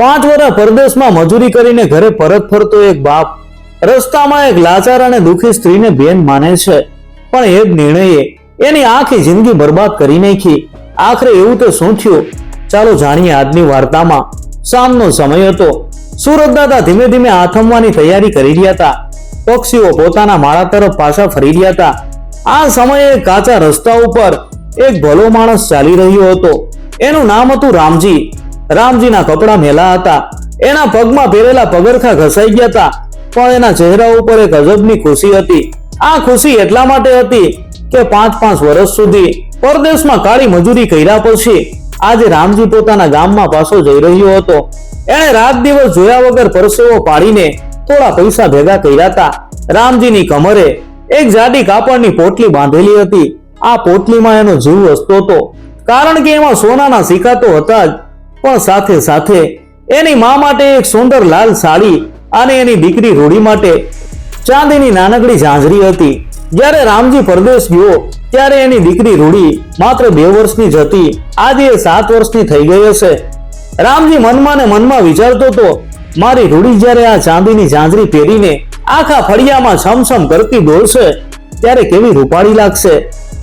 5 વર્ષ પરદેશમાં મજૂરી કરીને ઘરે પરત ફરતો એક બાપ રસ્તામાં એક લાચાર અને દુઃખી સ્ત્રીને બેન માને છે, પણ એ જ નિર્ણયે એની આખી જિંદગી બરબાદ કરી નાખી. આખરે એવું તો શું થયું? ચાલો જાણીએ આજની વાર્તામાં. સાંજનો સમય હતો. સુરત દાદા ધીમે ધીમે આથમવાની તૈયારી કરી રહ્યા હતા. પક્ષીઓ પોતાના માળા તરફ પાછા ફરી રહ્યા હતા. આ સમયે કાચા રસ્તા ઉપર એક ભલો માણસ ચાલી રહ્યો હતો. એનું નામ હતું રામજી. રામજીના કપડા મેલા હતા. એના પગમાં પહેરેલા પગરખા ઘસાઈ ગયા હતા, પણ એના ચહેરા ઉપર એક અજબની ખુશી હતી. આ ખુશી એટલા માટે હતી કે 5 વર્ષ સુધી પરદેશમાં કાળી મજૂરી કર્યા પછી આજે રામજી પોતાના ગામમાં પાછો જઈ રહ્યો હતો. એણે રાત દિવસ જોયા વગર પરસેવો પાડીને થોડા પૈસા ભેગા કર્યા હતા. રામજીની કમરે એક જાડી કાપડની પોટલી બાંધેલી હતી. આ પોટલીમાં એનો જીવ વસતો હતો, કારણ કે એમાં સોનાના સિક્કા તો હતા જ, પણ સાથે સાથે એની મા માટે એક સુંદર લાલ સાડી અને એની દીકરી રૂડી માટે ચાંદીની નાનકડી ઝાંઝરી હતી. જ્યારે રામજી પરદેશ ગયો ત્યારે એની દીકરી રૂડી માત્ર 2 વર્ષની જ હતી. આજે એ 7 વર્ષની થઈ ગઈ હશે. રામજી મનમાં ને મનમાં વિચારતો હતો, મારી રૂડી જ્યારે આ ચાંદીની ઝાંઝરી પહેરીને આખા ફળિયામાં છમછમ કરતી દોડશે ત્યારે કેવી રૂપાળી લાગશે.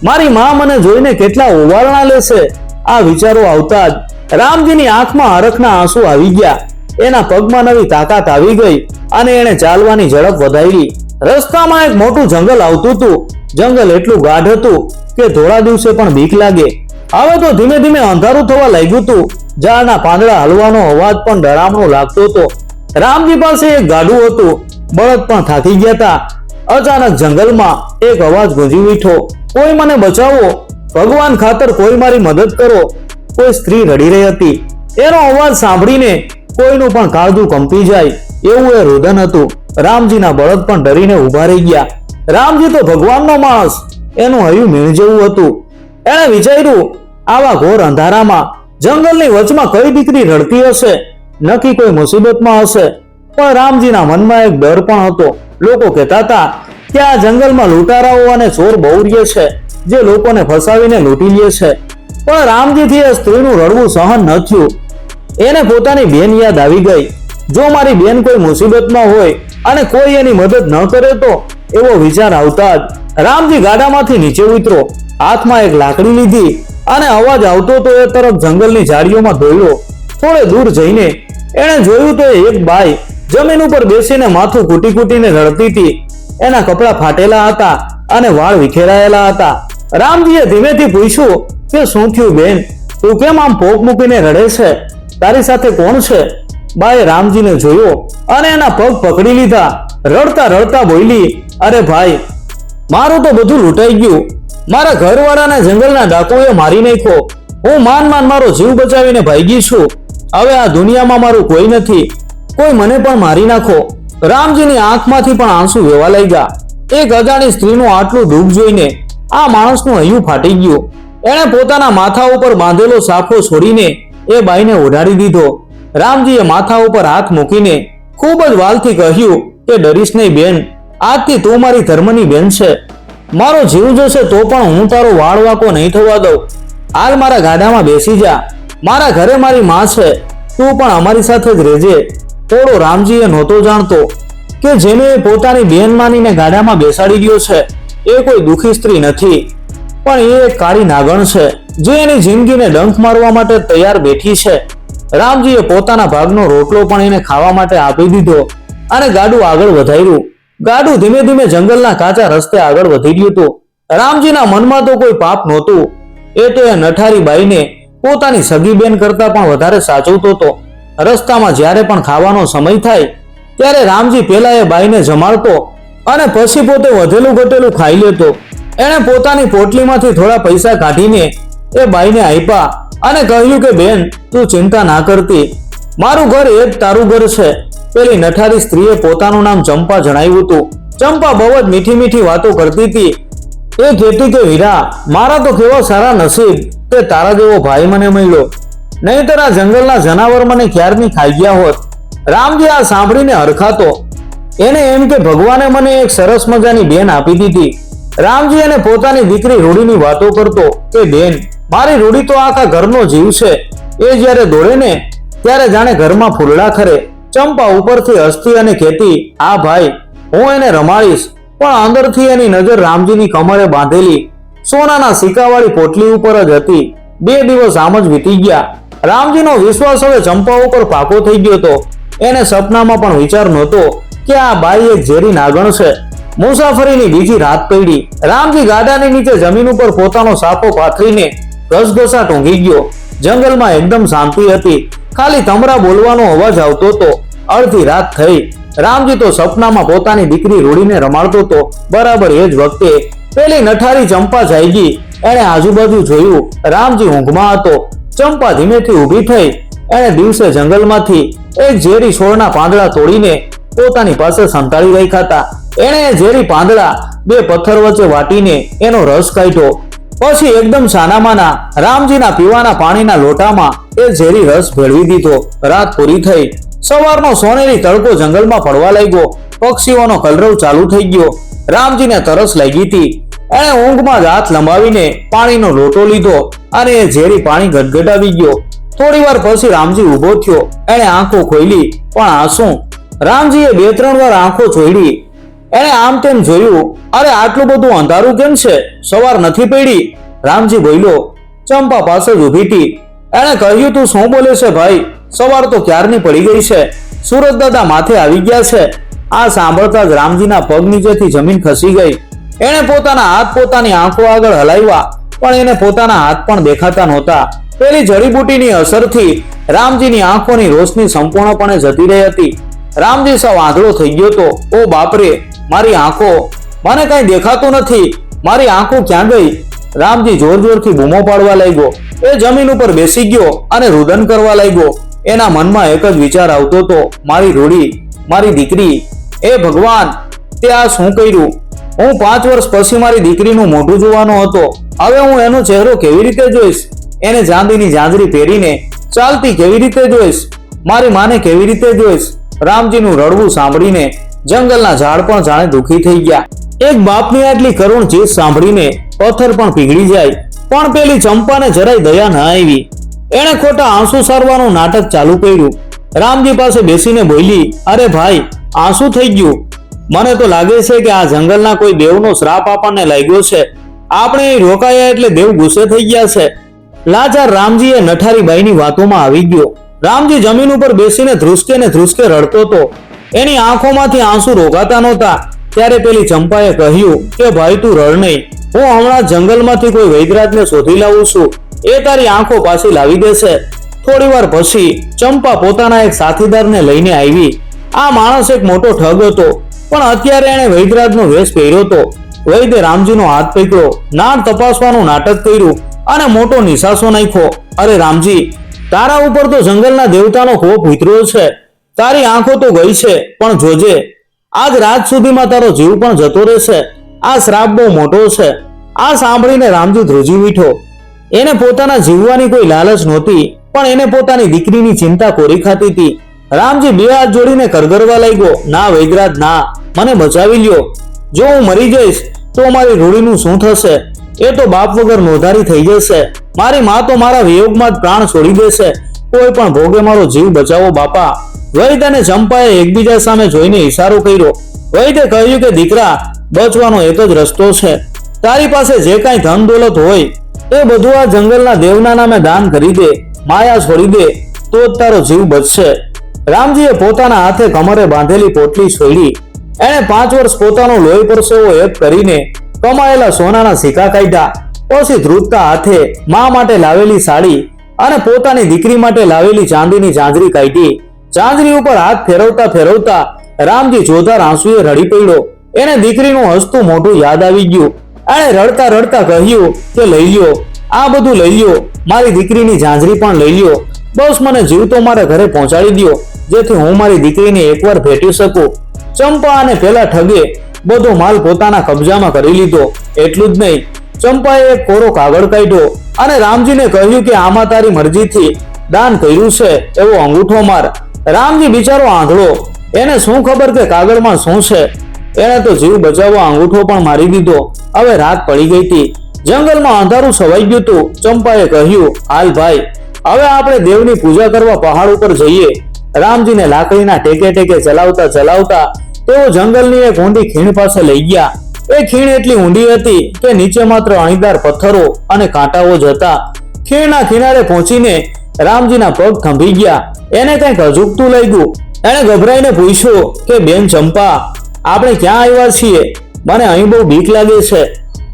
મારી મા મને જોઈને કેટલા ઓવારણા લેશે. આ વિચારો આવતા જ રામજીની આંખમાં હરખના આંસુ આવી ગયા. એના પગમાં નવી તાકાત આવી ગઈ અને એણે ચાલવાની ઝડપ વધારી. રસ્તામાં એક મોટું જંગલ આવતું હતું. જંગલ એટલું ગાઢ હતું કે થોડા દિવસે પણ બીક લાગે. હવે તો ધીમે ધીમે અંધારું થવા લાગ્યું હતું. ઝાડના પાંદડા હલવાનો અવાજ પણ ડરામણો લાગતો હતો. રામજી પાસે એક ગાડું હતું. બળદ પણ થાકી ગયા હતા. અચાનક જંગલમાં એક અવાજ ગુંજી ઉઠ્યો, કોઈ મને બચાવો, ભગવાન ખાતર કોઈ મારી મદદ કરો. કોઈ સ્ત્રી રડી રહી હતી. એનો અવાજ સાંભળીને કોઈનું પણ કાળજું કંપી જાય એવું એ રોદન હતું. રામજીના બળદ પણ ડરીને ઉભા રહી ગયા. રામજી તો ભગવાનનો માણસ, એનું હૈયું મીણ જેવું હતું. એણે વિચાર્યું, આવા ઘોર અંધારામાં જંગલની વચમાં કઈ દીકરી રડતી હશે? નક્કી કોઈ મુસીબતમાં હશે. પણ રામજીના મનમાં એક ડર પણ હતો. લોકો કહેતા હતા કે આ જંગલમાં લૂંટારાઓ અને ચોર બહુ રહે છે, જે લોકોને ફસાવીને લૂંટી લે છે. પણ રામજીથી એ સ્ત્રીનું રડવું સહન ન થયું. એને પોતાની બેન યાદ આવી ગઈ. જો મારી બેન કોઈ મુસીબતમાં હોય અને કોઈ એની મદદ ન કરે તો, એવો વિચાર આવતા જ રામજી ગાડામાંથી નીચે ઉતરો. હાથમાં એક લાકડી લીધી અને અવાજ આવતો તો એ તરફ જંગલની ઝાડીઓમાં દોડ્યો. થોડે દૂર જઈને એણે જોયું તો એક બાઈ જમીન ઉપર બેસીને માથું કૂટી કૂટીને રડતી હતી. એના કપડા ફાટેલા હતા અને વાળ વિખેરાયેલા હતા. રામજીએ ધીમેથી પૂછ્યું કે શું થયું બેન, તું કેમ આમ પોક મૂકીને રડે છે? તારી સાથે કોણ છે? બાએ રામજીને જોયો અને એના પગ પકડી લીધા. રડતા રડતા બોલી, અરે ભાઈ, મારું તો બધું લૂંટાઈ ગયું. મારા ઘરવાળાને જંગલના ડાકુએ મારી નાખ્યો. હું માન મારો જીવ બચાવીને ભાગી છું. હવે આ દુનિયામાં મારું કોઈ નથી. કોઈ મને પણ મારી નાખો. રામજીની આંખમાંથી પણ આંસુ વહેવા લાગ્યા. એક અજાણી સ્ત્રીનું આટલું દુઃખ જોઈને આ માણસનું હૈયું ફાટી ગયું. એણે પોતાના માથા ઉપર બાંધેલો સાફો છોડીને એ બાઈને ઓઢાડી દીધો. રામજીએ માથા ઉપર હાથ મૂકીને ખૂબ જ વાલથી કહ્યું કે ડરીશ નહીં બેન, આજથી તું મારી ધર્મની બેન છે. મારો જીવ જશે તો પણ હું તારો વાળ વાંકો નહીં થવા દઉં. હાલ મારા ગાડામાં બેસી જા. મારા ઘરે મારી માં છે. તું પણ અમારી સાથે જ રહેજે. થોડો રામજીએ નહોતો જાણતો કે જેને પોતાની બેન માનીને ગાડામાં બેસાડી રહ્યો છે એ કોઈ દુઃખી સ્ત્રી નથી, પણ એ એક કાળી નાગણ છે જે એની જિંદગીને ડંખ મારવા માટે તૈયાર બેઠી છે. રામજીએ પોતાના ભાગનો રોટલો પણ એને ખાવા માટે આપી દીધો અને ગાડું આગળ વધાર્યું. ગાડું ધીમે ધીમે જંગલના કાચા રસ્તે આગળ વધી રહ્યું હતું. રામજીના મનમાં તો કોઈ પાપ નહોતું. એ તો એ નઠારી બાઈને પોતાની સગી બેન કરતા પણ વધારે સાચવતો હતો. રસ્તામાં જ્યારે પણ ખાવાનો સમય થાય ત્યારે રામજી પહેલા એ બાઈને જમાડતો અને પછી પોતે વધેલું ઘટેલું ખાઈ લેતો. એણે પોતાની પોટલીમાંથી થોડા પૈસા કાઢીને એ બાઈને આપ્યા અને કહ્યું કે બેન, તું ચિંતા ના કરતી, મારું ઘર એ જ તારું ઘર છે. પેલી નઠારી સ્ત્રીએ પોતાનું નામ ચંપા જણાવ્યું હતું. ચંપા બહુ જ મીઠી મીઠી વાતો કરતી હતી. એ કહેતી કે વીરા, મારા તો કેવા સારા નસીબ કે તારા જેવો ભાઈ મને મળ્યો, નહીંતર આ જંગલના જનાવર મને ક્યારની ખાઈ ગયા હોત. રામજી આ સાંભળીને હરખાતો. એને એમ કે ભગવાને મને એક સરસ મજાની બેન આપી દીધી. રામજી એને પોતાની દીકરી રૂડીની વાતો કરતો કે બેન, મારી રૂડી તો આખા ઘરનો જીવ છે. એ જ્યારે દોડે ને ત્યારે જાણે ઘરમાં ફૂલડા ખરે ચંપા ઉપરથી હસતી અને કહેતી, હા ભાઈ, હું એને રમાડીશ. પણ અંદરથી એની નજર રામજીની કમરે બાંધેલી સોનાના સિક્કાવાળી પોટલી ઉપર જ હતી. 2 દિવસ આમ જ વીતી ગયા. રામજીનો વિશ્વાસ હવે ચંપા ઉપર પાકો થઈ ગયો હતો. એને સપનામાં પણ વિચાર નહોતો કે આ બાઈ એક ઝેરી નાગણ છે. મુસાફરીની બીજી રાત પડી. રામજી ગાડાની નીચે જમીન ઉપર પોતાનો સાપો પાથરીને ઘસઘસાટ ઊંઘી ગયો. જંગલમાં એકદમ શાંતિ હતી. ખાલી તમરા બોલવાનો અવાજ આવતો હતો. અડધી રાત થઈ. રામજી તો સપનામાં પોતાની દીકરી રૂડીને રમાડતો હતો. બરાબર એ જ વખતે પેલી નઠારી ચંપા જાગી. એણે આજુબાજુ જોયું. રામજી ઊંઘમાં હતો. ચંપા ધીમેથી ઊભી થઈ. એણે દિવસે જંગલમાંથી એક ઝેરી છોડના પાંદડા તોડીને પોતાની પાસે સંતાડી રાખ્યા હતા. એણે એ ઝેરી પાંદડા 2 પથ્થર વચ્ચે વાટીને એનો રસ કાઢ્યો. પછી એકદમ સાનામાના રામજીના પીવાના પાણીના લોટામાં એ ઝેરી રસ ભેળવી દીધો. રાત પૂરી થઈ. સવારનો સોનેરી તડકો જંગલમાં પડવા લાગ્યો. પક્ષીઓનો કલરવ ચાલુ થઈ ગયો. રામજીને તરસ લાગી હતી. એણે ઊંઘમાં જ હાથ લંબાવીને પાણીનો લોટો લીધો અને એ ઝેરી પાણી ગટગટાવી ગયો. થોડી વાર પછી રામજી ઊભો થયો. એણે આંખો ખોલી, પણ આ શું? રામજીએ 2-3 વાર આંખો ચોયડી. એણે આમ તેમ જોયું. અરે, આટલું બધું અંધારું કેમ છે? સવાર નથી પડી? રામજી બોલ્યો. ચંપા પાસે જ ઊભી હતી. એણે કહ્યું, તું શું બોલે છે ભાઈ? સવાર તો ક્યારની પડી ગઈ છે. સુરત દાદા માથે આવી ગયા છે. આ સાંભળતા જ રામજીના પગ નીચેથી જમીન ખસી ગઈ. એણે પોતાના હાથ પોતાની આંખો આગળ હલાવ્યા, પણ એને પોતાના હાથ પણ દેખાતા નહોતા. પેલી જડીબુટીની અસરથી રામજીની આંખોની રોશની સંપૂર્ણપણે જતી રહી હતી. રામજી સાવ આંધળો થઈ ગયો હતો. ઓ બાપરે, મારી આંખો! મને કઈ દેખાતું નથી. મારી આંખો ક્યાં ગઈ? રામજી જોર જોરથી બૂમો પાડવા લાગ્યો. એ જમીન ઉપર બેસી ગયો અને રુદન કરવા લાગ્યો. એના મનમાં એક જ વિચાર આવતો હતો, મારી રૂડી, મારી દીકરી. એ ભગવાન, તે આ શું કર્યું? હું 5 વર્ષ પછી મારી દીકરીનું મોઢું જોવાનો હતો. હવે હું એનો ચહેરો કેવી રીતે જોઈશ? એને ચાંદીની જાંજરી પહેરીને ચાલતી કેવી રીતે જોઈશ? મારી માને કેવી રીતે જોઈશ? રામજીનું રડવું સાંભળીને જંગલના ઝાડ પણ જાણે દુખી થઈ ગયા. એક બાપની આટલી કરુણ ચીજ સાંભળીને પથ્થર પણ પીગળી જાય. પણ પેલી ચંપાને જરાય દયા ન આવી. એણે ખોટા આંસુ સારવાનું નાટક ચાલુ કર્યું. રામજી પાસે બેસીને બોલી, અરે ભાઈ, આંસુ થઈ ગયું. મને તો લાગે છે કે આ જંગલના કોઈ દેવનો શ્રાપ આપણને લાગ્યો છે. આપણે અહીં રોકાયા એટલે દેવ ગુસ્સે થઈ ગયા છે. લાચાર રામજી એ નઠારી બાઈની વાતોમાં આવી ગયો. રામજી જમીન ઉપર બેસીને ધ્રુસકે ને ધ્રુસકે રડતો હતો. એની આંખોમાંથી આંસુ રોકાતા નહોતા. ત્યારે પેલી ચંપાએ કહ્યું કે ભાઈ, તું રડ નહીં. હું હમણાં જંગલમાંથી કોઈ વૈદ્યરાજને શોધી લાવું છું. એ તારી આંખો પાછી લાવી દેશે. થોડી વાર પછી ચંપા પોતાના એક સાથીદારને લઈને આવી. આ માણસ એક મોટો ઠગ હતો, પણ અત્યારે એણે વૈદ્યરાજનો વેશ પહેર્યો હતો. વૈદ્ય રામજીનો હાથ પકડ્યો, નાળ તપાસવાનું નાટક કર્યું અને મોટો નિશાસો નાખ્યો. અરે રામજી, તારા ઉપર તો જંગલના દેવતાનો કોપ ઉતર્યો છે. તારી આંખો તો ગઈ છે, પણ જોજે, આજ રાત સુધીમાં તારો જીવ પણ જતો રહેશે. આ શ્રાપ બહુ મોટો છે. આ સાંભળીને રામજી ધ્રુજી ઉઠ્યો. એને પોતાના જીવવાની કોઈ લાલચ નહોતી, પણ એને પોતાની દીકરીની ચિંતા કોરી ખાતી હતી. રામજી 2 હાથ જોડીને કરગરવા લાગ્યો, ના વૈદ્યરાજ, ના, મને બચાવી લ્યો. જો હું મરી જઈશ તો મારી રૂડીનું શું થશે? એ તો બાપ વગર નોંધારી થઈ જશે. મારી માં તો મારા વિયોગમાં જ પ્રાણ છોડી દેશે. કોઈ પણ ભોગે મારો જીવ બચાવો બાપા. વૈદ્ય અને ચંપાએ એકબીજા સામે જોઈને ઈશારો કર્યો. વૈદ્ય કહ્યું કે દીકરા, બચવાનો એક જ રસ્તો છે. તારી પાસે જે કાંઈ ધન દોલત હોય એ બધું આ જંગલના દેવના નામે દાન કરી દે. માયા છોડી દે, તો જ તારો જીવ બચશે. રામજીએ પોતાના હાથે કમરે બાંધેલી પોટલી છોડી. એણે 5 વર્ષ પોતાનો લોહી પરસેવો એક કરીને કમાયેલા સોનાના સિક્કા કાઢ્યા. પછી ધ્રુજતા હાથે મા માટે લાવેલી સાડી અને પોતાની દીકરી માટે લાવેલી ચાંદીની જાંજરી કાઢી. જાંજરી ઉપર હાથ ફેરવતા ફેરવતા રામજી જોરદાર આંસુએ રડી પડ્યો. એને દીકરીનું હસતું મોઢું યાદ આવી ગયું. એણે રડતા રડતા કહ્યું કે લઈ લ્યો, આ બધું લઈ લ્યો. મારી દીકરીની જાંજરી પણ લઈ લ્યો. બસ મને જીવતો મારા ઘરે પહોંચાડી દો, જેથી હું મારી દીકરીને એકવાર ભેટી શકું. ચંપા અને પેલા ઠગે બધો માલ પોતાના કબજામાં કરી લીધો. એટલું જ નહીં, ચંપાએ એક કોરો કાગળ કાઢ્યો અને રામજીને કહ્યું કે આમાં તારી મરજીથી દાન કર્યું છે એવો અંગૂઠો માર. રામજી બિચારો આંધળો, એને શું ખબર કે કાગળમાં શું છે? એને તો જીવ બચાવવા અંગૂઠો પણ મારી દીધો. હવે રાત પડી ગઈ હતી. જંગલમાં અંધારું છવાઈ ગયું હતું. ચંપાએ કહ્યું, હાલ ભાઈ, હવે આપણે દેવની પૂજા કરવા પહાડ ઉપર જઈએ. રામજીને લાકડીના ટેકે ટેકે ચલાવતા ચલાવતા તેઓ જંગલની એક ઊંડી ખીણ પાસે લઈ ગયા. એ ખીણ એટલી ઊંડી હતી કે નીચે માત્ર અણીદાર પથ્થરો અને કાંટાઓ જ હતા. ખીણના કિનારે પહોંચીને રામજીના પગ થંભી ગયા. એને કંઈક અજુગતું લાગ્યું. એણે ગભરાઈને પૂછ્યું કે બેન ચંપા, આપણે ક્યાં આવ્યા છીએ? મને અહીં બહુ બીક લાગે છે.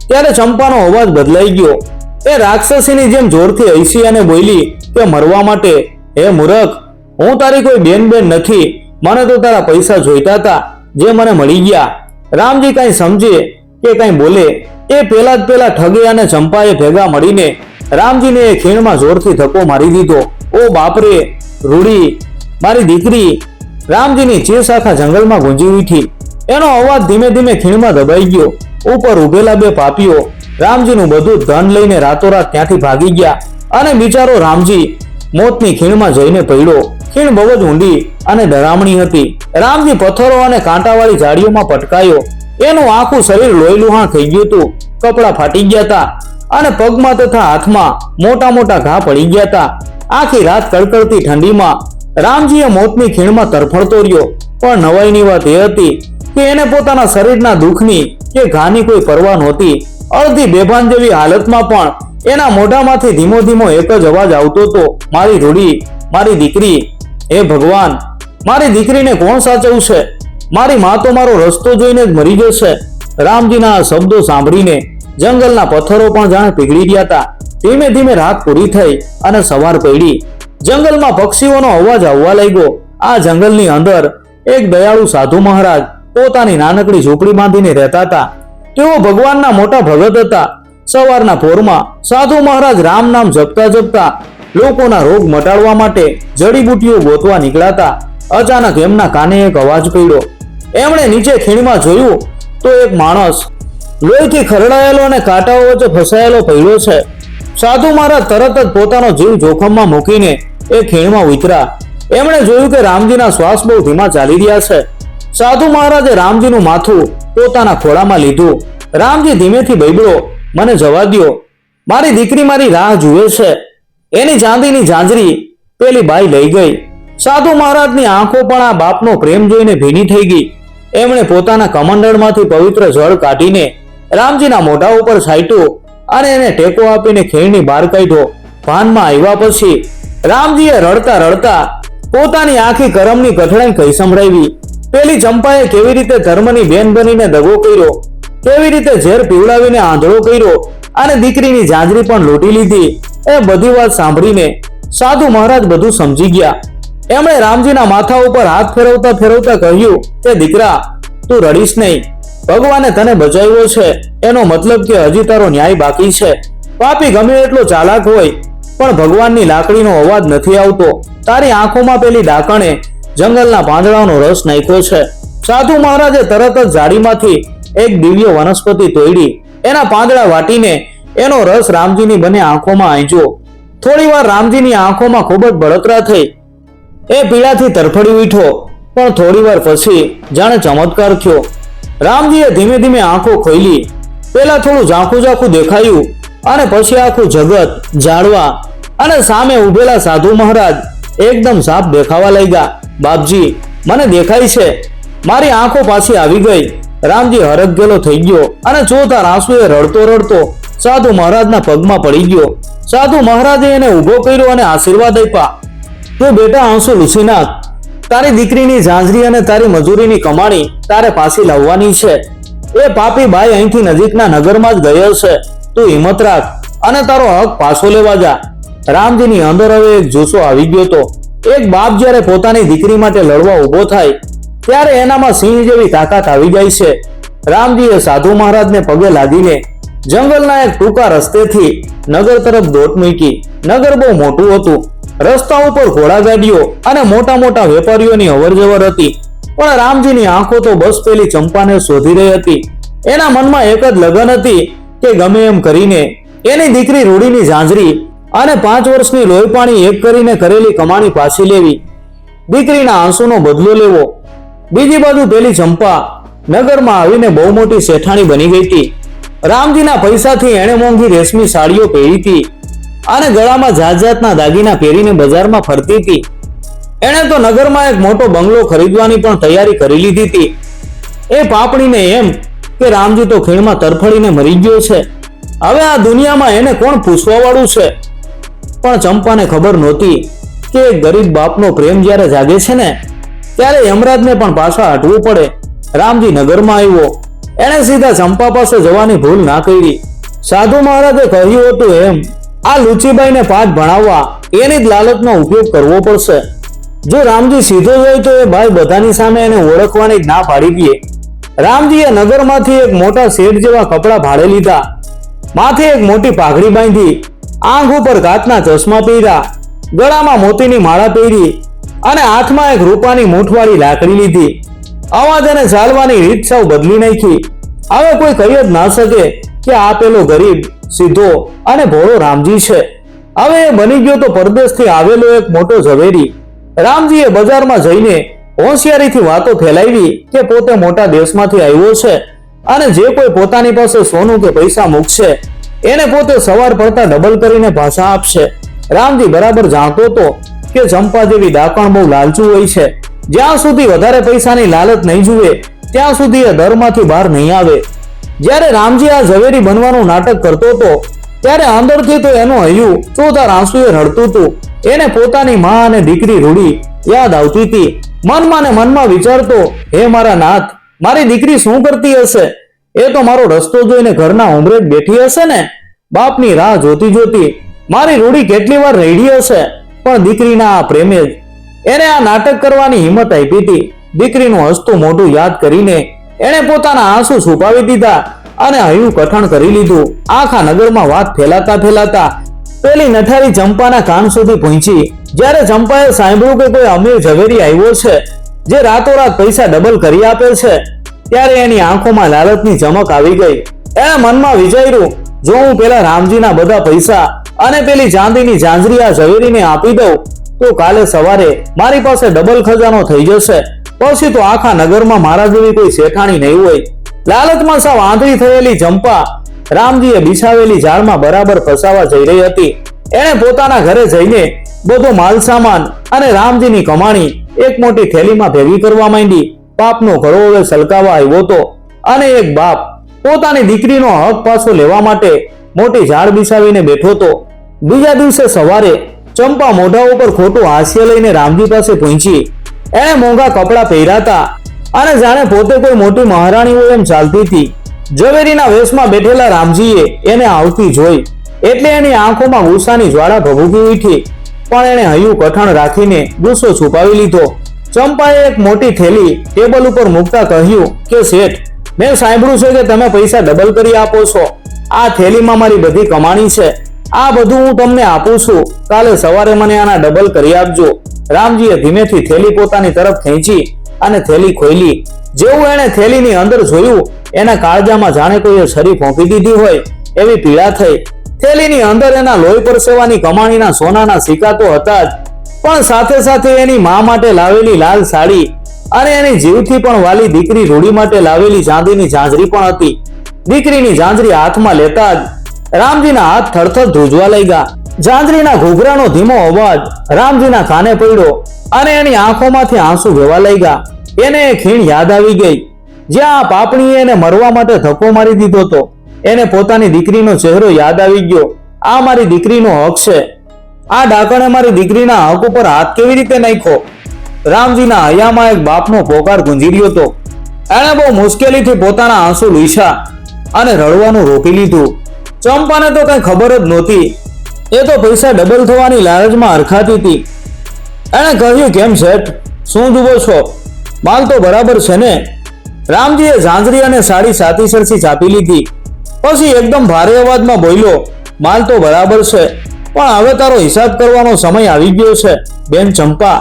ત્યારે ચંપાનો અવાજ બદલાઈ ગયો. એ રાક્ષસીની જેમ જોરથી હસી અને બોલી કે મરવા માટે? હે મૂર્ખ, હું તારી કોઈ બેન નથી. મને તો તારા પૈસા જોઈતા હતા જે મને મળી ગયા. રામજી કઈ સમજે કે કઈ બોલે એ પેલા ઠગે અને ચંપાએ ભેગા મળીને રામજીને એ ખીણમાં જોરથી ધક્કો મારી દીધો. ઓ બાપરે, રૂડી, મારી દીકરી! રામજીની ચીસ આખા જંગલમાં ગુંજી ઉઠી. એનો અવાજ ધીમે ધીમે ખીણમાં દબાઈ ગયો. ઉપર ઉભેલા બે પાપીઓ રામજીનું બધું ધન લઈને રાતોરાત ત્યાંથી ભાગી ગયા અને બિચારો રામજી મોતની ખીણમાં જઈને પડ્યો. ખીણ બહુ જ ઊંડી અને ડરામણી હતી. રામજી પથ્થરો અને કાંટાવાળી ઝાડીઓમાં પટકાયો. એનું આખું શરીર લોહીલુહાણ થઈ ગયું હતું. કપડાં ફાટી ગયા હતા અને પગમાં તથા હાથમાં મોટા મોટા ઘા પડી ગયા હતા. આખી રાત કડકડતી ઠંડીમાં રામજીએ મોતની ખીણમાં તરફડતો રહ્યો. પણ નવાઈની વાત એ હતી કે એને પોતાના શરીરના દુઃખની કે ઘાની કોઈ પરવા નહોતી. અડધી બેભાન જેવી હાલતમાં પણ એના મોઢામાંથી ધીમો ધીમો એક જ અવાજ આવતો હતો, મારી રૂડી, મારી દીકરી. હે ભગવાન, મારી દીકરીને કોણ સાચવશે? મારી માં તો મારો રસ્તો જોઈને જ મરી જશે. રામજીના આ શબ્દો સાંભળીને જંગલના પથ્થરો પણ જાણે પીગળી ગયા હતા. ધીમે ધીમે રાત પૂરી થઈ અને સવાર પડી. જંગલમાં પક્ષીઓનો અવાજ આવવા લાગ્યો. આ જંગલની અંદર એક દયાળુ સાધુ મહારાજ પોતાની નાનકડી ઝૂંપડી બાંધીને રહેતા હતા. તેઓ ભગવાનના મોટા ભગત હતા. સવારના પોરમાં સાધુ મહારાજ રામ નામ જપતા જપતા લોકોના રોગ મટાડવા માટે જડીબુટીઓ ગોતવા નીકળાતા. અચાનક એમના કાને એક અવાજ પડ્યો. એમણે નીચે ખીણમાં જોયું તો એક માણસ લોહીથી ખરડાયેલો અને કાંટાઓ વચ્ચે ફસાયેલો પડ્યો છે. સાધુ મહારાજ તરત જ પોતાનો જીવ જોખમમાં મૂકીને એ ખીણમાં ઉતર્યા. એમણે જોયું કે રામજીના શ્વાસ બહુ ધીમા ચાલી રહ્યા છે. સાધુ મહારાજે રામજીનું માથું પોતાના ખોળામાં લીધું. રામજી ધીમેથી બબડ્યો, મને જવા દ્યો, મારી દીકરી મારી રાહ જુએ છે. એની ચાંદીની ઝાંઝરી પેલી બાઈ લઈ ગઈ. સાધુ મહારાજની આંખો પણ આ બાપનો પ્રેમ જોઈને ભીની થઈ ગઈ. એમણે પોતાના કમંડળમાંથી પવિત્ર જળ કાઢીને રામજીના મોઢા ઉપર છાંટ્યું અને એને ટેકો આપીને ખીણની બહાર કાઢ્યો. ભાનમાં આવ્યા પછી રામજીએ રડતા રડતા પોતાની આખી કરમની કઠણાઈ કહી સંભળાવી. પેલી ચંપાએ કેવી રીતે ધર્મની બેન બનીને દગો કર્યો, કેવી રીતે ઝેર પીવડાવીને આંધળો કર્યો અને દીકરીની ઝાંઝરી પણ લૂંટી લીધી. એ બધી વાત સાંભળીને સાધુ મહારાજ બધું સમજી ગયા. એમણે રામજીના માથા ઉપર હાથ ફેરવતા ફેરવતા કહ્યું કે દીકરા, તું રડીશ નહીં. ભગવાને તને બચાવ્યો છે એનો મતલબ કે હજી તારો ન્યાય બાકી છે. પાપી ગમે એટલો ચાલાક હોય પણ ભગવાનની લાકડીનો અવાજ નથી આવતો. તારી આંખોમાં પેલી ડાકણે જંગલના પાંદડાનો રસ નાખ્યો છે. સાધુ મહારાજે તરત જ ઝાડીમાંથી એક દિવ્ય વનસ્પતિ તોડી એના પાંદડા વાટીને એનો રસ રામજીની બંને આંખોમાં આંચ્યો. થોડી વાર રામજીની આંખોમાં ખૂબ જ બળતરા થઈ. એ પીડાથી તરફડી ઉઠ્યો. પણ થોડી વાર પછી જાણે ચમત્કાર થયો. રામજીએ ધીમે ધીમે આંખો ખોલી. પેલા થોડું ઝાંખું ઝાંખું દેખાયું અને પછી આખું જગત, ઝાડવા અને સામે ઉભેલા સાધુ મહારાજ એકદમ સાફ દેખાવા લાગ્યા. બાપજી, મને દેખાય છે. મારી આંખો પાછી આવી ગઈ. રામજી હરખ થઈ ગયો અને ચોથા આંસુએ રડતો રડતો સાધુ મહારાજના પગમાં પડી ગયો. સાધુ મહારાજે એને ઊભો કર્યો અને આશીર્વાદ આપ્યા. તું બેટા આંસુ લૂછી નાખ. તારી દીકરીની ઝાંઝરી અને તારી મજૂરીની કમાણી તારે પાછી લાવવાની છે. એ પાપી બાઈ અહીંથી નજીકના નગરમાં જ ગયો છે. તું હિંમત રાખ અને તારો હક પાછો લેવા જા. રામજીની અંદર હવે એક જુસ્સો આવી ગયો હતો. એક બાપ જ્યારે પોતાની દીકરી માટે લડવા ઊભો થાય ત્યારે એનામાં સિંહ જેવી તાકાત આવી જાય છે. રામજીએ સાધુ મહારાજને પગે લાગીને જંગલના એક ટૂંકા રસ્તેથી નગર તરફ દોટ મૂકી. નગર બહુ મોટું હતું. રસ્તા ઉપર ઘોડાગાડીઓ અને મોટા મોટા વેપારીઓની અવરજવર હતી. પણ રામજીની આંખો તો બસ પેલી ચંપાને શોધી રહી હતી. એના મનમાં એક જ લગન હતી કે ગમે એમ કરીને એની દીકરી રૂડીની ઝાંઝરી અને 5 વર્ષની લોહીપાણી એક કરીને કરેલી કમાણી પાછી લેવી, દીકરીના આંસુનો બદલો લેવો. બીજી બાજુ પેલી ચંપા નગરમાં આવીને બહુ મોટી શેઠાણી બની ગઈ હતી. રામજીના પૈસાથી એણે મોંઘી રેશમી સાડીઓ પહેરી હતી. અને ગળામાં જાત જાતના દાગીના પહેરીને બજારમાં ફરતી હતી. એણે તો નગરમાં એક મોટો બંગલો ખરીદવાની પણ તૈયારી કરી લીધી હતી. એ પાપણીને એમ કે રામજી તો ખીણમાં તરફડીને મરી ગયો છે, હવે આ દુનિયામાં એને કોણ પૂછવા વાળું છે. પણ ચંપાને ખબર નહોતી કે એક ગરીબ બાપનો પ્રેમ જ્યારે જાગે છે ને ત્યારે યમરાજને પણ પાછા હટવું પડે. રામજી નગરમાં આવ્યો. એણે સીધા ચંપા પાસે જવાની ભૂલ ના કરી. સાધુ મહારાજે કહ્યું હતું એમ આ લુચીબાઈને પાઠ ભણાવવા એની જ લાલચનો ઉપયોગ કરવો પડશે. જો રામજી સીધો જાય તો એ ભાઈ બધાની સામે એને ઓળખવાની જ ના પાડી દે. રામજીએ નગરમાંથી એક મોટા શેઠ જેવા કપડા ભાડે લીધા, માથે એક મોટી પાઘડી બાંધી, આંખ ઉપર કાચના ચશ્મા પહેર્યા, ગળામાં મોતીની માળા પહેરી અને હાથમાં એક રૂપાની મૂઠવાળી લાકડી લીધી. અવાજ અને ચાલવાની રીત સાવ બદલી નાખી. હવે કોઈ કહી જ ના શકે કે આ પેલો ગરીબ, સીધો અને ભોળો રામજી છે. હવે એ બની ગયો તો પરદેશથી આવેલો એક મોટો ઝવેરી. રામજીએ બજારમાં જઈને હોશિયારીથી વાતો ફેલાવી કે પોતે મોટા દેશમાંથી આવ્યો છે અને જે કોઈ પોતાની પાસે સોનું કે પૈસા મૂકશે એને પોતે સવાર પડતા ડબલ કરીને પાછા આપશે. રામજી બરાબર જાણતો હતો કે ચંપા જેવી ડાકણ બહુ લાલચુ હોય છે. જ્યાં સુધી વધારે પૈસાની લાલચ નહીં જુએ ત્યાં સુધી એ દરમાંથી બહાર નહીં આવે. જ્યારે રામજી આ ઝવેરી બનવાનું નાટક કરતો હતો ત્યારે અંદરથી તો એનું હૈયું ચોધાર આંસુએ રડતું હતું. એને પોતાની માં અને દીકરી રૂડી યાદ આવતી હતી. મનમાં ને મનમાં વિચારતો, હે મારા નાથ, મારી દીકરી શું કરતી હશે? એ તો મારો રસ્તો જોઈને ઘરના ઉંબરે જ બેઠી હશે ને. બાપની રાહ જોતી જોતી મારી રૂડી કેટલી વાર રડી હશે, પણ દીકરીના આ પ્રેમે જ એને આ નાટક કરવાની હિંમત આપી હતી. દીકરીનું હસતું મોઢું યાદ કરીને એણે પોતાના આંસુ છુપાવી દીધા અને હૈયું કઠણ કરી લીધું. આખા નગરમાં વાત ફેલાતા ફેલાતા પેલી નઠારી ચંપાના કાન સુધી પહોંચી. જ્યારે ચંપાએ સાંભળ્યું કે કોઈ અમીર ઝવેરી આવ્યો છે જે રાતોરાત પૈસા ડબલ કરી આપે છે ત્યારે એની આંખોમાં લાલચની ચમક આવી ગઈ. એણે મનમાં વિચાર્યું, જો હું પેલા રામજીના બધા પૈસા અને પેલી ચાંદીની ઝાંઝરી આ ઝવેરીને આપી દઉં તો કાલે સવારે મારી પાસે ડબલ ખજાનો થઈ જશે. પછી તો આખા નગરમાં મારા જેવી કોઈ શેઠાણી નહીં હોય. લાલચમાં સાવ આંધળી થયેલી ચંપા રામજીએ બિછાવેલી જાળમાં બરાબર ફસાવા જઈ રહી હતી. એણે પોતાના ઘરે જઈને બધો માલ સામાન અને રામજીની કમાણી એક મોટી થેલીમાં ભેગી કરવા માંડી. પાપનો ઘડો હવે સલકાવા આવ્યો હતો અને એક બાપ પોતાની દીકરીનો હક પાછો લેવા માટે મોટી ઝાડ બિછાવીને બેઠો હતો. બીજા દિવસે સવારે ચંપા મોઢા ઉપર ખોટું હાસ્ય લઈને રામજી પાસે પહોંચી. એણે મોંઘા કપડા પહેર્યા હતા અને જાણે પોતે કોઈ મોટી મહારાણી હોય એમ ચાલતી હતી. ઝવેરીના વેશમાં બેઠેલા રામજીએ એને આવતી જોઈ એટલે એની આંખોમાં ગુસ્સાની જ્વાળા ભભૂકી ઉઠી, પણ એણે હૈયું કઠણ રાખીને ગુસ્સો છુપાવી લીધો. ચંપાએ એક મોટી થેલી ટેબલ ઉપર મૂકતા કહ્યું કે શેઠ, મેં સાંભળ્યું છે કે તમે પૈસા ડબલ કરી આપો છો. આ થેલીમાં મારી બધી કમાણી છે. આ બધું હું તમને આપું છું. કાલે સવારે મને આના ડબલ કરી આપજો. રામજીએ ધીમેથી થેલી પોતાની તરફ ખેંચી અને થેલી ખોલી. જેવું એણે થેલીની અંદર જોયું એના કાળજામાં જાણે કોઈએ છરી ફોંકી દીધી હોય એવી પીડા થઈ. થેલીની અંદર એના લોહી પરસેવાની કમાણીના સોનાના સિક્કા તો હતા જ, પણ સાથે સાથે એની મા માટે લાવેલી લાલ સાડી અને એની જીવથી પણ વાલી દીકરી રૂડી માટે લાવેલી ચાંદીની ઝાંઝરી પણ હતી. દીકરીની ઝાંઝરી હાથમાં લેતા જ રામજીના હાથ થરથર ધ્રુજવા લાગ્યા. ઝાંઝરીના ઘૂઘરાનો ધીમો અવાજ રામજીના કાને પડ્યો અને એની આંખોમાંથી આંસુ વહેવા લાગ્યા. એને એ ખીણ યાદ આવી ગઈ જ્યાં આ પાપણીએ એને મરવા માટે ધક્કો મારી દીધો હતો. એને પોતાની દીકરીનો ચહેરો યાદ આવી ગયો. આ મારી દીકરીનો હક છે. આ ડાકણે મારી દીકરીના હક ઉપર હાથ કેવી રીતે નાખ્યો? રામજીના હૈયામાં એક બાપનો પોકાર ગુંજી રહ્યો હતો. એણે બહુ મુશ્કેલીથી પોતાના આંસુ લૂછ્યા અને રડવાનું રોકી લીધું. ચંપાને તો કઈ ખબર જ નહોતી. એ તો પૈસા ડબલ થવાની લાલચમાં હરખાતી હતી. એણે કહ્યું, કેમ શેઠ, શું જુઓ છો? માલ તો બરાબર છે ને? રામજીએ ઝાંઝરી અને સાડી સાતી સરસી ચાપી લીધી. પછી એકદમ ભારે અવાજમાં બોલ્યો, માલ તો બરાબર છે, પણ હવે તારો હિસાબ કરવાનો સમય આવી ગયો છે બેન ચંપા.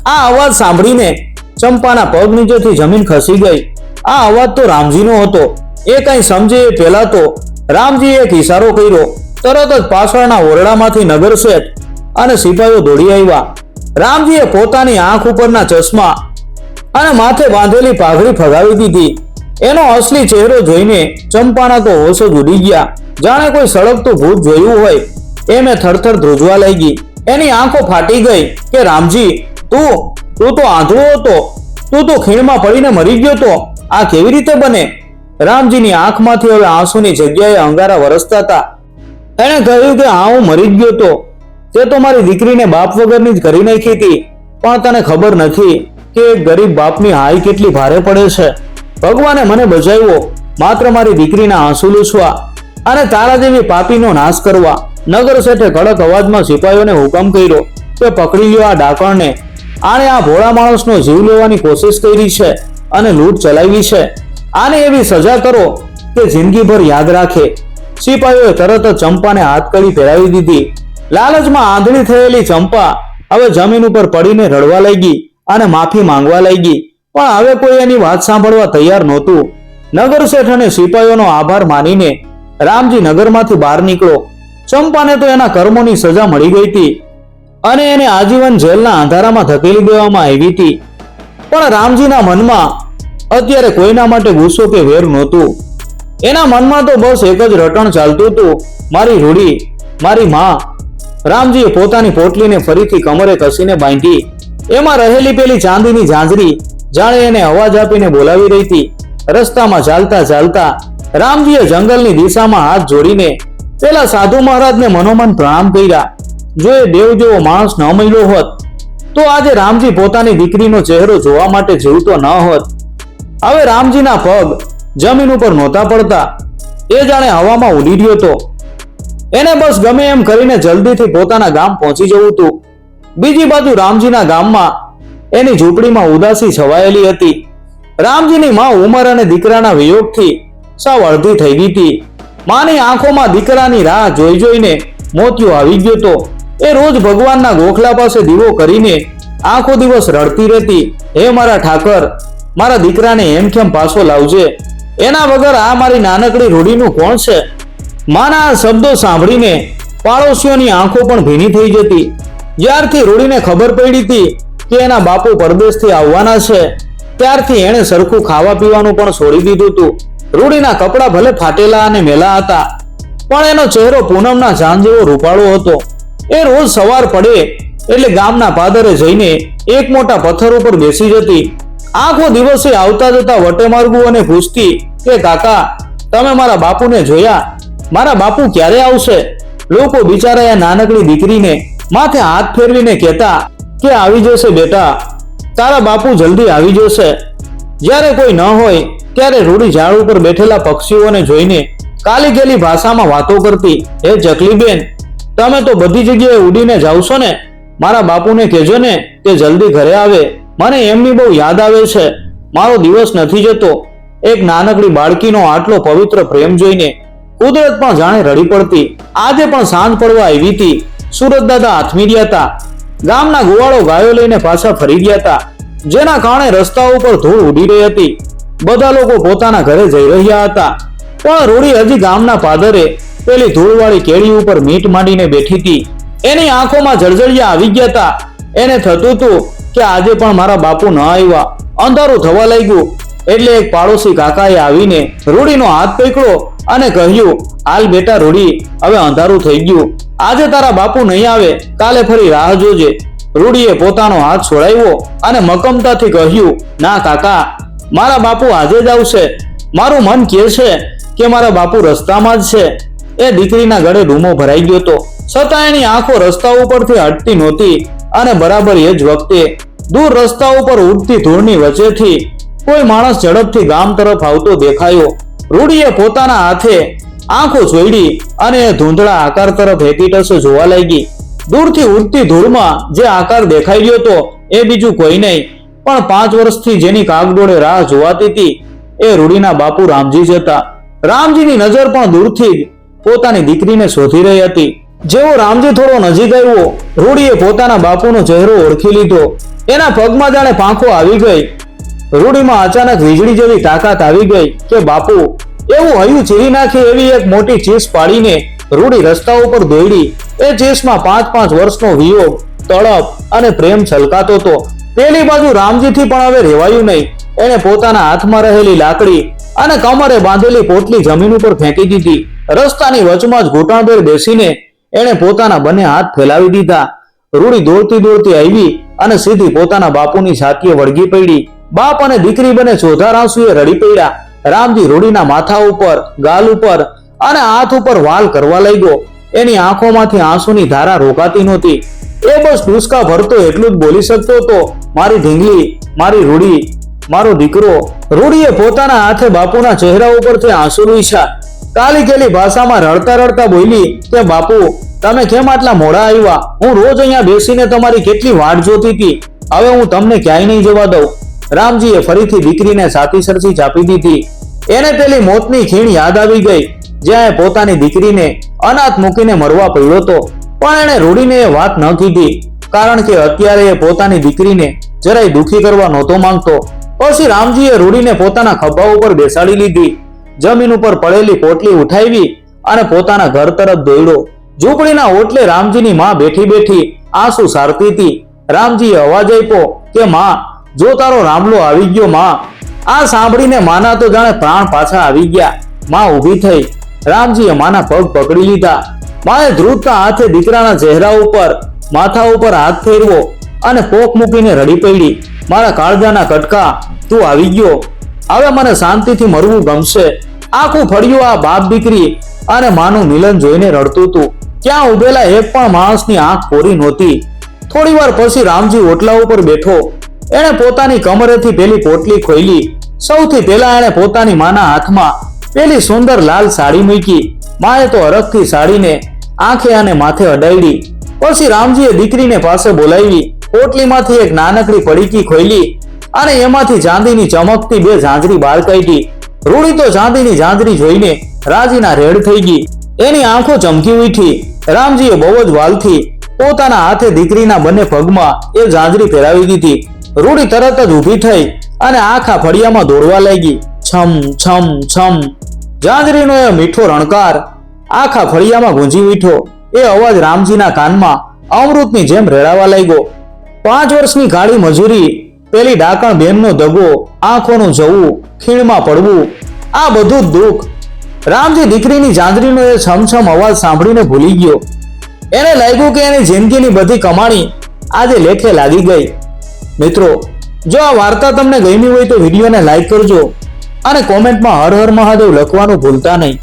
આ અવાજ સાંભળીને ચંપાના પગ નીચેથી જમીન ખસી ગઈ. આ અવાજ તો રામજીનો હતો. એ કઈ સમજે એ પહેલા તો રામજીએ એક ઇશારો કર્યો. તરત જ પાછળના ઓરડામાંથી નગર શેઠ અને સિપાહીઓ દોડી આવ્યા. રામજીએ પોતાની આંખ ઉપરના ચશ્મા અને માથે બાંધેલી પાઘડી ફગાવી દીધી. એનો અસલી ચહેરો જોઈને ચંપાના તો હોશ જ ઉડી ગયા. જાણે કોઈ સળગતું ભૂત જોયું હોય. મેં થરથર ધ્રુજવા લાગી. એની આંખો ફાટી ગઈ કે રામજી, તું તો આંધળો હતો, તું તો ખીણમાં પડીને મરી ગયો તો, આ કેવી રીતે બને? રામજીની આંખમાંથી હવે આંસુની જગ્યાએ અંગારા વરસતા હતા. એણે કહ્યું કે હા, હું મરી જ ગયો તો. તે તો મારી દીકરીને બાપ વગરની જ કરી નાખી હતી, પણ તને ખબર નથી કે એક ગરીબ બાપની હાય કેટલી ભારે પડે છે. ભગવાને મને બચાવ્યો માત્ર મારી દીકરીના આંસુ લૂછવા અને તારા જેવી પાપીનો નાશ કરવા. નગર શેઠે કડક અવાજમાં સિપાહીઓને હુકમ કર્યો કે પકડી લ્યો આ ડાકણને. આણે આ ભોળા માણસનો જીવ લેવાની કોશિશ કરી છે અને લૂંટ ચલાવી છે. આને એવી સજા કરો કે જિંદગીભર યાદ રાખે. સિપાહીઓએ તરત જ ચંપાને હાથકડી પહેરાવી દીધી. લાલચમાં આંધળી થયેલી ચંપા હવે જમીન ઉપર પડીને રડવા લાગી અને માફી માંગવા લાગી, પણ હવે કોઈ એની વાત સાંભળવા તૈયાર નહોતું. નગર શેઠ અને સિપાહીઓનો આભાર માનીને રામજી નગરમાંથી બહાર નીકળો. ચંપાને તો એના કર્મોની સજા મળી ગઈ હતી અને એને આજીવન જેલના અંધારામાં ધકેલી દેવામાં આવી હતી. પણ રામજીના મનમાં અત્યારે કોઈના માટે ગુસ્સો કે વેર નહોતું. એના મનમાં તો બસ એક જ રટણ ચાલતું હતું, મારી રૂડી, મારી માં. રામજીએ પોતાની પોટલીને ફરીથી કમરે કસીને બાંધી. એમાં રહેલી પેલી ચાંદીની ઝાંઝરી જાણે એને અવાજ આપીને બોલાવી રહી હતી. રસ્તામાં ચાલતા ચાલતા રામજીએ જંગલની દિશામાં હાથ જોડીને પેલા સાધુ મહારાજને મનોમન પ્રણામ કર્યા. જો એ દેવ જેવો માણસ ન મળ્યો હોત તો આજે રામજી પોતાની દીકરીનો ચહેરો જોવા માટે જીવતો ન હોત. હવે રામજીના પગ જમીન ઉપર નહોતા પડતા, એ જાણે હવામાં ઉડી રહ્યો હતો. એને બસ ગમે એમ કરીને જલ્દીથી પોતાના ગામ પહોંચી જવું હતું. બીજી બાજુ રામજીના ગામમાં એની ઝૂંપડીમાં ઉદાસી છવાયેલી હતી. રામજીની માં ઉંમર અને દીકરાના વિયોગથી સાવ અડધી થઈ ગઈ હતી. માની આંખોમાં દીકરાની રાહ જોઈ જોઈને મોતિયો આવી ગયો તો. એ રોજ ભગવાનના ગોખલા પાસે દીવો કરીને આખો દિવસ રડતી રહેતી, હે મારા ઠાકર, મારા દીકરાને એમખેમ પાછો લાવજે. એના વગર આ મારી નાનકડી રૂડીનું કોણ છે? માના આ શબ્દો સાંભળીને પાડોશીઓની આંખો પણ ભીની થઈ જતી. જ્યારથી રૂડીને ખબર પડી હતી કે એના બાપુ પરદેશથી આવવાના છે, ત્યારથી એણે સરખું ખાવા પીવાનું પણ છોડી દીધું હતું. રૂડીના કપડા ભલે ફાટેલા અને મેલા હતા, પણ એનો ચહેરો પૂનમના ચાંદ જેવો રૂપાળો હતો. એ રોજ સવાર પડે એટલે ગામના પાદરે જઈને એક મોટા પથ્થર ઉપર બેસી જતી. આખો દિવસે આવતા જતા વટે માર્ગું અને પૂછતી કે કાકા, તમે મારા બાપુને જોયા? મારા બાપુ ક્યારે આવશે? લોકો બિચારા એ નાનકડી દીકરીને માથે હાથ ફેરવીને કહેતા કે આવી જશે બેટા, તારા બાપુ જલ્દી આવી જશે. જ્યારે કોઈ ન હોય ત્યારે રૂડી ઝાડ ઉપર બેઠેલા પક્ષીઓને જોઈને કાલી ગેલી ભાષામાં વાતો કરતી, હે ચકલીબેન, તમે તો બધી જગ્યાએ ઉડીને જાવ છો ને, મારા બાપુને કહેજો ને કે જલ્દી ઘરે આવે, મને એમની બહુ યાદ આવે છે, મારો દિવસ નથી જતો. એક નાનકડી બાળકીનો આટલો પવિત્ર પ્રેમ જોઈને કુદરત પણ જાણે રડી પડતી. આજે પણ સાંજ પડવા આવી હતી. સુરત દાદા આથમી ગયા હતા. ગામના ગોવાળો ગાયો લઈને પાછા ફરી ગયા હતા, જેના કારણે રસ્તા ઉપર ધૂળ ઉડી રહી હતી. બધા લોકો પોતાના ઘરે જઈ રહ્યા હતા, પણ રૂડી હજી ગામના પાદરે પેલી ધૂળવાળી કેળી ઉપર મીટ માંડીને બેઠી હતી. એની આંખોમાં જળજળિયા આવી ગયા હતા. એને થતું હતું કે આજે પણ મારા બાપુ ન આવ્યા. અંધારું થવા લાગ્યું એટલે એક પાડોશી કાકાએ આવીને રૂડીનો હાથ પકડ્યો અને કહ્યું, હાલ બેટા રૂડી, હવે અંધારું થઈ ગયું, આજે તારા બાપુ નહીં આવે, કાલે ફરી રાહ જોજે. રૂડીએ પોતાનો હાથ છોડાવ્યો અને મક્કમતાથી કહ્યું, ના કાકા, મારા બાપુ આજે જ આવશે. મારું મન કહે છે કે મારા બાપુ રસ્તામાં જ છે. એ દીકરીના ગળે ડૂમો ભરાઈ ગયો હતો, છતાં એની આંખો રસ્તા ઉપરથી હટતી નહોતી અને બરાબર એ જ વખતે દૂર રસ્તા ઉપર ઉડતી ધૂળની વચ્ચેથી કોઈ માણસ ઝડપથી ગામ તરફ આવતો દેખાયો. રૂડીએ પોતાના હાથે આંખો જોડી અને ધૂંધળા આકાર તરફ હેકીટસે જોવા લાગી. દૂરથી ઉડતી ધૂળમાં જે આકાર દેખાઈ ગયો હતો એ બીજું કોઈ નહીં, પણ 5 વર્ષથી જેની કાગડોળે રાહ જોવાતી હતી એ રૂડીના બાપુ રામજી જ હતા. રામજીની નજર પણ દૂરથી જ પોતાની દીકરીને શોધી રહી હતી. જેવો રામજી થોડો નજીક આવ્યો, રૂડીએ પોતાના બાપુનો ચહેરો ઓળખી લીધો. એના પગમાં જાણે પાંખો આવી ગઈ. રૂડીમાં અચાનક વીજળી જેવી તાકાત આવી ગઈ કે બાપુ, એવું હૈયું ચીરી નાખે એવી એક મોટી ચીસ પાડીને રૂડી રસ્તા ઉપર દોડી. એ ચીસમાં 5-5 વર્ષનો વિયોગ, તડપ અને પ્રેમ છલકાતો હતો. પેલી બાજુ રામજીથી પણ હવે રહેવાયું નહીં. એને પોતાના હાથમાં રહેલી લાકડી અને કમરે બાંધેલી પોટલી જમીન ઉપર ફેંકી દીધી. રસ્તાની વચમાં જ ઘૂંટણભેર બેસીને એણે પોતાના બંને હાથ ફેલાવી દીધા. રૂડી દોડતી દોડતી આવી અને સીધી પોતાના બાપુની છાતીએ વળગી પડી. બાપ અને દીકરી બંને ચોધાર આંસુએ રડી પડ્યા. રામજી રૂડીના માથા ઉપર, ગાલ ઉપર અને હાથ ઉપર વાલ કરવા લાગ્યો. એની આંખોમાંથી આંસુની ધારા રોકાતી નહોતી. એ બસ ડૂસકા ભરતો એટલું જ બોલી શકતો હતો, મારી ઢીંગલી, મારી રૂડી, મારો દીકરો. રૂડીએ પોતાના હાથે બાપુના ચહેરા ઉપરથી આંસુ લૂછ્યા. કાલી કેલી ભાષામાં રડતા રડતા બોલી કે બાપુ, તમે કેમ આટલા મોડા આવ્યા? હું રોજ અહીંયા બેસીને તમારી કેટલી વાટ જોતી હતી. હવે હું તમને ક્યાંય નહીં જવા દઉં. રામજીએ ફરીથી દીકરીને છાતી સરસી ચાપી દીધી. એને પેલી મોતની ખીણ યાદ આવી ગઈ, જ્યાં એ પોતાની દીકરીને અનાથ મૂકીને મરવા પડ્યો હતો. પણ એણે રૂડીને એ વાત ન કીધી, કારણ કે અત્યારે એ પોતાની દીકરીને જરાય દુખી કરવા નહોતો માંગતો. પછી રામજીએ રૂડીને પોતાના ખભા ઉપર બેસાડી લીધી. જમીન ઉપર પડેલી પોટલી ઉઠાવી અને પોતાના ઘર તરફ દોડ્યો. ઝૂંપડીના ઓટલે રામજીની માં બેઠી બેઠી આંસુ સારતી હતી. રામજીએ અવાજ આપ્યો કે માં, જો તારો રામલો આવી ગયો માં. આ સાંભળીને માના તો જાણે પ્રાણ પાછા આવી ગયા. માં ઊભી થઈ. રામજીએ માના પગ પકડી લીધા. માએ ધ્રુજતા હાથે દીકરાના ચહેરા ઉપર, માથા ઉપર હાથ ફેરવો અને પોક મૂકીને રડી પડી. મારા કાળજાના કટકા, તું આવી ગયો. હવે મને શાંતિથી મરવું ગમશે. આખું ફળિયું આ બાપ દીકરી અને માનું મિલન જોઈને રડતું હતું. ત્યાં ઉભેલા એક પણ માણસની આંખ કોરી નહોતી. થોડી વાર પછી રામજી ઓટલા ઉપર બેઠો. એણે પોતાની કમરેથી પેલી પોટલી ખોલી. સૌથી પહેલા એણે પોતાની માના હાથમાં પેલી સુંદર લાલ સાડી મૂકી. માએ તો હરખથી સાડીને આંખે અને માથે અડાડી. પછી રામજીએ દીકરીને પાસે બોલાવી. પોટલીમાંથી એક નાનકડી પડીકી ખોલી અને એમાંથી ચાંદીની ચમકતી બે ઝાંઝરી બહાર કાઢી. રૂડી તો ચાંદીની ઝાંઝરી જોઈને રાજીના રેડ થઈ ગઈ. એની આંખો ચમકી ઉઠી. રામજીએ બહુ જ વાલથી પોતાના હાથે દીકરીના બંને પગમાં એ ઝાંઝરી પહેરાવી દીધી. રૂડી તરત જ ઊભી થઈ અને આખા ફળિયામાં દોડવા લાગી. છમ છમ છમ. ઝાંઝરીનો એ મીઠો રણકાર આખા ફળિયામાં ગુંજી ઉઠ્યો. એ અવાજ રામજીના કાનમાં અમૃતની જેમ રેડાવા લાગ્યો. 5 વર્ષની કાળી મજૂરી, પેલી ડાકણ બેનનો દગો, આંખોનું જવું, ખીણમાં પડવું, આ બધું જ દુઃખ. રામજી દીકરીની ઝાંઝરીનો એ છમછમ અવાજ સાંભળીને ભૂલી ગયો. એને લાગ્યું કે એની જિંદગીની બધી કમાણી આજે લેખે લાગી ગઈ. મિત્રો, જો આ વાર્તા તમને ગમી હોય તો વિડીયોને લાઈક કરજો અને કોમેન્ટમાં હર હર મહાદેવ લખવાનું ભૂલતા નહીં.